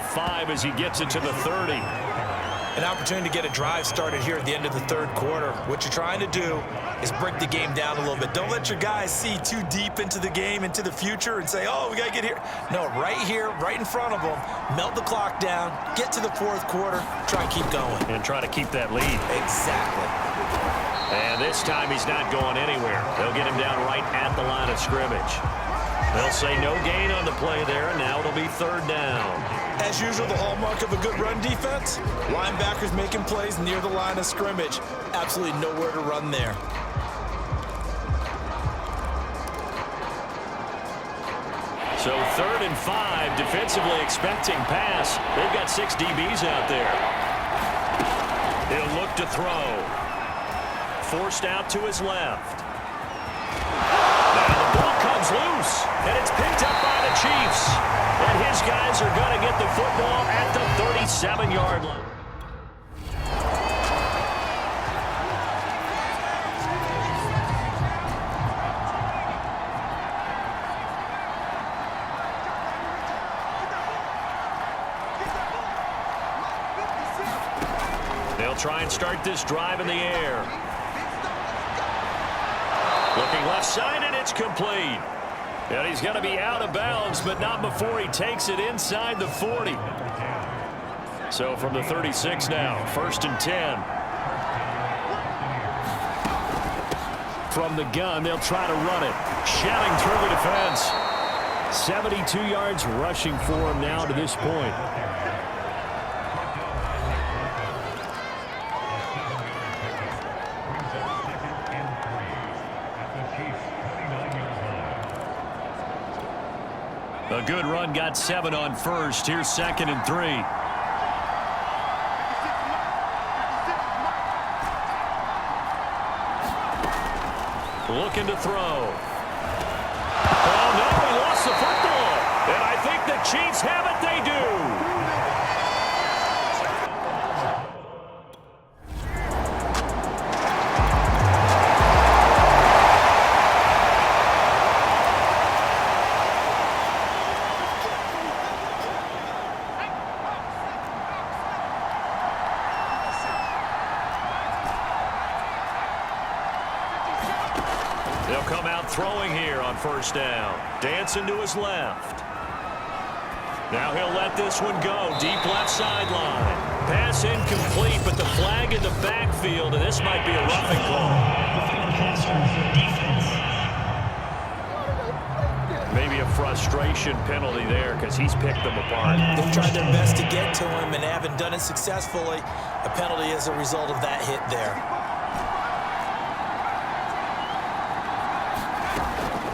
of 5 as he gets it to the 30. An opportunity to get a drive started here at the end of the third quarter. What you're trying to do is break the game down a little bit. Don't let your guys see too deep into the game, into the future, and say, oh, we got to get here. No, right here, right in front of them, melt the clock down, get to the fourth quarter, try and keep going. And try to keep that lead. Exactly. And this time he's not going anywhere. They'll get him down right at the line of scrimmage. They'll say no gain on the play there, and now it'll be third down. As usual, the hallmark of a good run defense, linebackers making plays near the line of scrimmage. Absolutely nowhere to run there. So 3rd and 5, defensively expecting pass. They've got 6 DBs out there. He'll look to throw. Forced out to his left. Now the ball comes loose, and it's picked up by the Chiefs. And his guys are going to get the football at the 37-yard line. They'll try and start this drive in the air. Looking left side, and it's complete. And he's going to be out of bounds, but not before he takes it inside the 40. So from the 36 now, 1st and 10. From the gun, they'll try to run it. Shouting through the defense. 72 yards rushing for him now to this point. A good run, got 7 on first. Here's 2nd and 3. Looking to throw. Oh, no, he lost the football. And I think the Chiefs have it. They do. They'll come out throwing here on 1st down. Dancing to his left. Now he'll let this one go. Deep left sideline. Pass incomplete, but the flag in the backfield, and this might be a roughing call. Maybe a frustration penalty there because he's picked them apart. They've tried their best to get to him and haven't done it successfully. A penalty as a result of that hit there.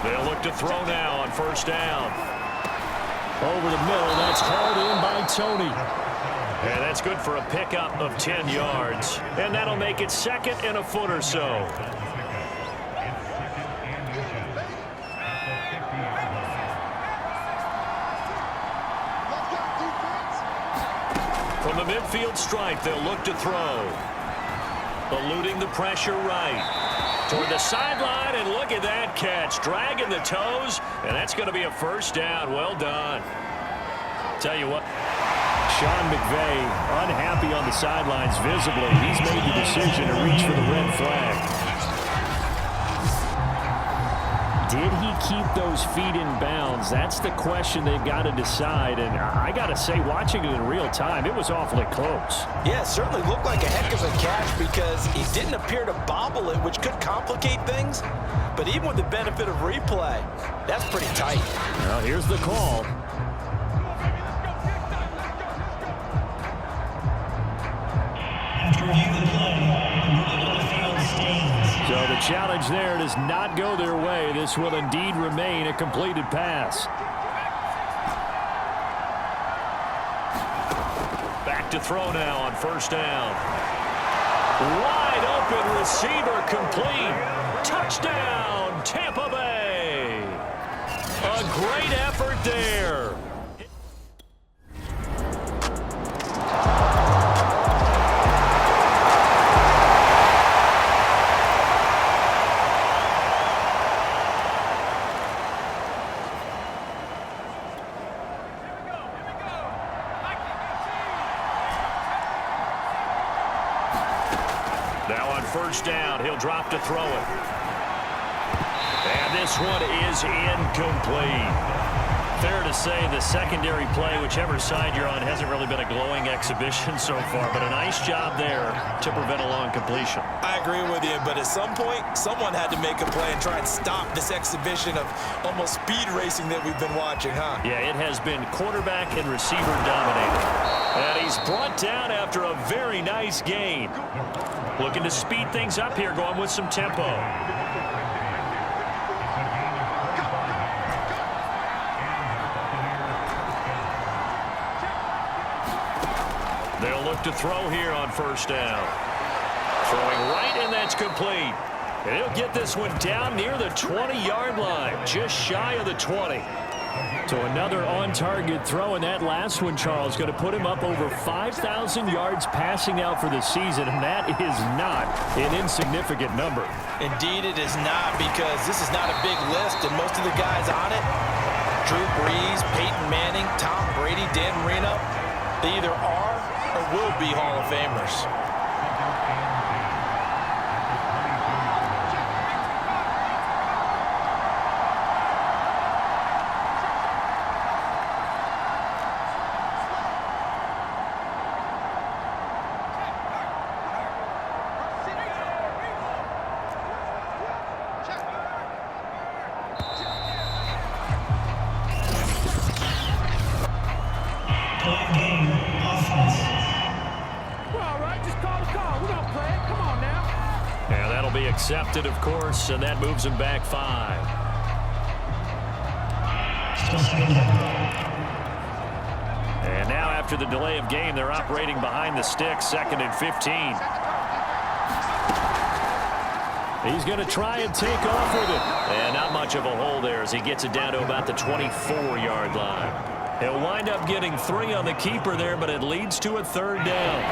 They'll look to throw now on 1st down. Over the middle, that's called in by Tony. And that's good for a pickup of 10 yards. And that'll make it 2nd and a foot or so. From the midfield stripe, they'll look to throw. Eluding the pressure right. Toward the sideline, and look at that catch. Dragging the toes, and that's going to be a 1st down. Well done. Tell you what, Sean McVay unhappy on the sidelines visibly. He's made the decision to reach for the red flag. Did he keep those feet in bounds? That's the question they've got to decide. And I got to say, watching it in real time, it was awfully close. Yeah, it certainly looked like a heck of a catch because he didn't appear to bobble it, which could complicate things. But even with the benefit of replay, that's pretty tight. Well, here's the call. After review the play, the field stands. So the challenge there does not go their way. This will indeed remain a completed pass. Back to throw now on 1st down. Wide open receiver complete. Touchdown, Tampa Bay. A great effort there. Now on first down, he'll drop to throw it. And this one is incomplete. Fair to say the secondary play, whichever side you're on, hasn't really been a glowing exhibition so far, but a nice job there to prevent a long completion. I agree with you, but at some point, someone had to make a play and try and stop this exhibition of almost speed racing that we've been watching, huh? Yeah, it has been quarterback and receiver dominated. And he's brought down after a very nice gain. Looking to speed things up here, going with some tempo. They'll look to throw here on first down. Throwing right, and that's complete. And he'll get this one down near the 20-yard line, just shy of the 20. So another on-target throw, and that last one, Charles, going to put him up over 5,000 yards passing out for the season, and that is not an insignificant number. Indeed it is not, because this is not a big list, and most of the guys on it, Drew Brees, Peyton Manning, Tom Brady, Dan Marino, they either are or will be Hall of Famers. Accepted, of course, and that moves him back 5. And now after the delay of game, they're operating behind the sticks, 2nd and 15. He's going to try and take off with it. And not much of a hole there as he gets it down to about the 24-yard line. He'll wind up getting 3 on the keeper there, but it leads to a 3rd down.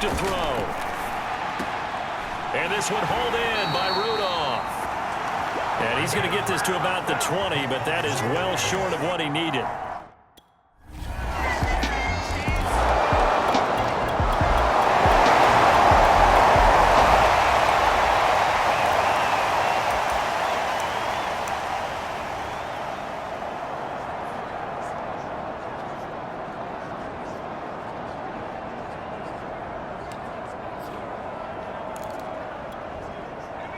To throw. And this one hauled in by Rudolph. And he's going to get this to about the 20, but that is well short of what he needed.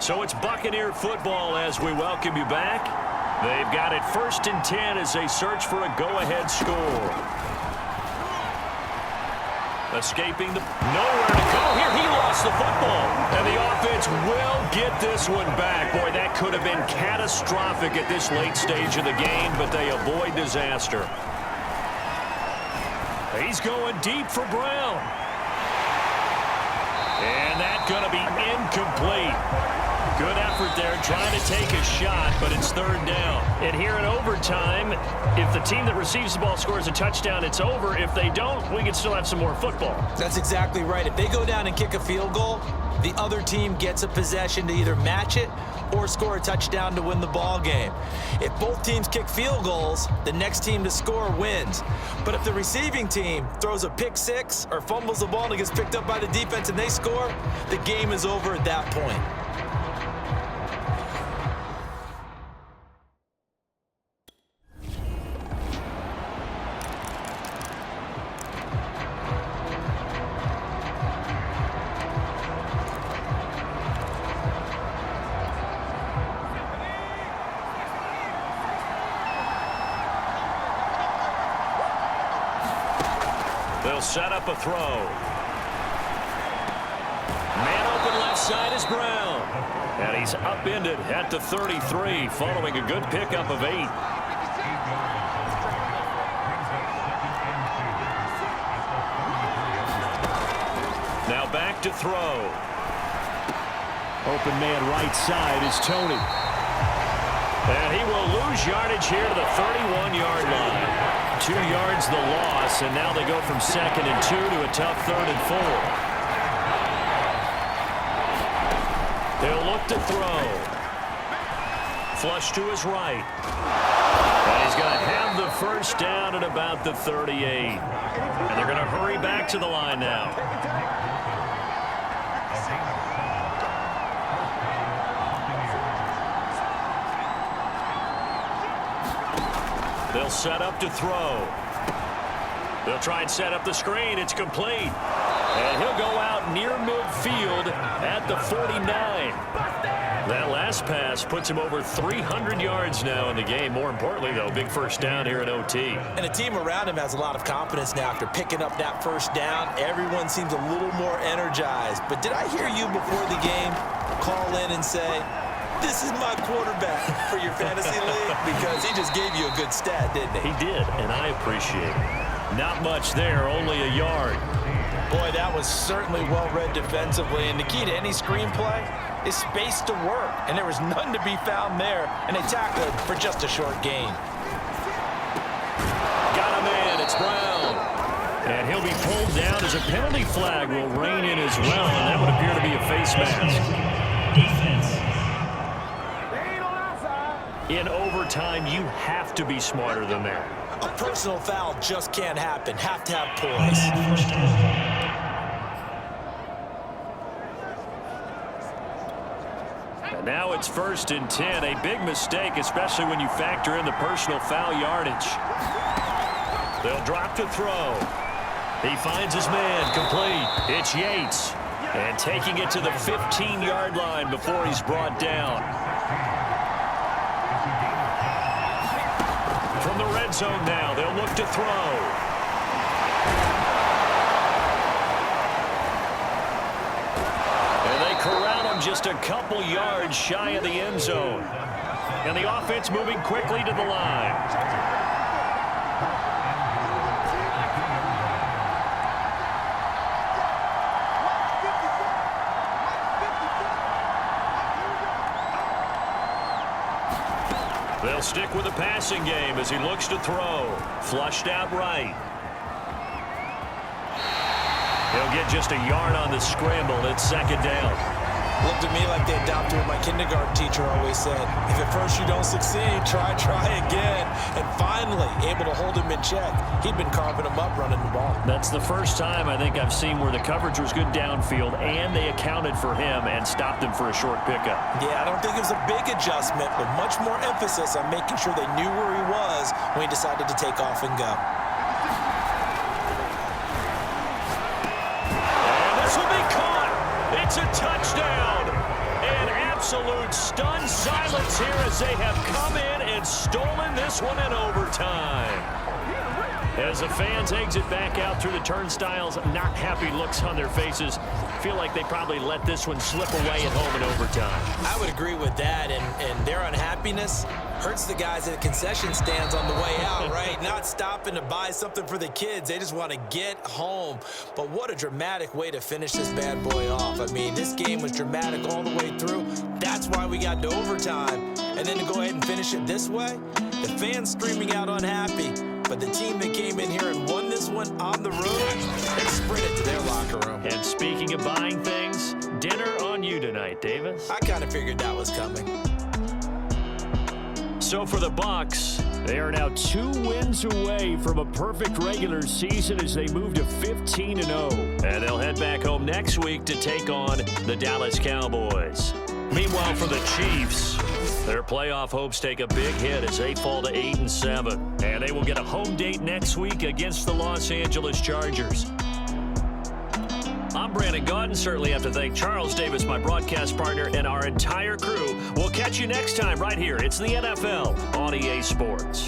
So it's Buccaneer football as we welcome you back. They've got it 1st and 10 as they search for a go-ahead score. Escaping the... Nowhere to go here. He lost the football. And the offense will get this one back. Boy, that could have been catastrophic at this late stage of the game, but they avoid disaster. He's going deep for Brown. And that's going to be incomplete. Good effort there, trying to take a shot, but it's 3rd down. And here in overtime, if the team that receives the ball scores a touchdown, it's over. If they don't, we can still have some more football. That's exactly right. If they go down and kick a field goal, the other team gets a possession to either match it or score a touchdown to win the ball game. If both teams kick field goals, the next team to score wins. But if the receiving team throws a pick 6 or fumbles the ball and it gets picked up by the defense and they score, the game is over at that point. They'll set up a throw. Man open left side is Brown. And he's upended at the 33 following a good pickup of 8. Now back to throw. Open man right side is Tony. And he will lose yardage here to the 31-yard line. 2 yards the loss, and now they go from 2nd and 2 to a tough 3rd and 4. He'll look to throw. Flush to his right. And he's going to have the first down at about the 38. And they're going to hurry back to the line now. They'll set up to throw. They'll try and set up the screen. It's complete. And he'll go out near midfield at the 49. That last pass puts him over 300 yards now in the game. More importantly, though, big first down here in OT. And the team around him has a lot of confidence now after picking up that first down. Everyone seems a little more energized. But did I hear you before the game call in and say, this is my quarterback for your fantasy league? Because he just gave you a good stat, didn't he? He did, and I appreciate it. Not much there, only a yard. Boy, that was certainly well-read defensively. And the key to any screenplay is space to work. And there was none to be found there. And they tackled for just a short gain. Got a man, it's Brown. And he'll be pulled down as a penalty flag will rein in as well. And that would appear to be a face mask. Defense. In overtime, you have to be smarter than that. A personal foul just can't happen. Have to have poise. Automatic first down. And now it's 1st and 10. A big mistake, especially when you factor in the personal foul yardage. They'll drop to throw. He finds his man, complete. It's Yates. And taking it to the 15-yard line before he's brought down. From the red zone now, they'll look to throw. And they corral him just a couple yards shy of the end zone. And the offense moving quickly to the line. They'll stick with the passing game as he looks to throw. Flushed out right. He'll get just a yard on the scramble. It's 2nd down. Looked at me like they adopted what my kindergarten teacher always said. If at first you don't succeed, try again. And finally, able to hold him in check. He'd been carving him up running the ball. That's the first time I think I've seen where the coverage was good downfield and they accounted for him and stopped him for a short pickup. Yeah, I don't think it was a big adjustment, but much more emphasis on making sure they knew where he was when he decided to take off and go. And this will be caught. It's a touchdown. An absolute stunned silence here as they have come in and stolen this one in overtime. As the fans exit back out through the turnstiles, not happy looks on their faces. Feel like they probably let this one slip away at home in overtime. I would agree with that, and their unhappiness hurts the guys at the concession stands on the way out, right? Not stopping to buy something for the kids. They just want to get home. But what a dramatic way to finish this bad boy off. I mean, this game was dramatic all the way through. That's why we got to overtime. And then to go ahead and finish it this way, the fans screaming out unhappy. But the team that came in here and won this one on the road, they sprinted to their locker room. And speaking of buying things, dinner on you tonight, Davis. I kind of figured that was coming. So for the Bucs, they are now 2 wins away from a perfect regular season as they move to 15-0. And they'll head back home next week to take on the Dallas Cowboys. Meanwhile, for the Chiefs, their playoff hopes take a big hit as they fall to 8-7. And they will get a home date next week against the Los Angeles Chargers. I'm Brandon Gaudin. Certainly have to thank Charles Davis, my broadcast partner, and our entire crew. We'll catch you next time right here. It's the NFL on EA Sports.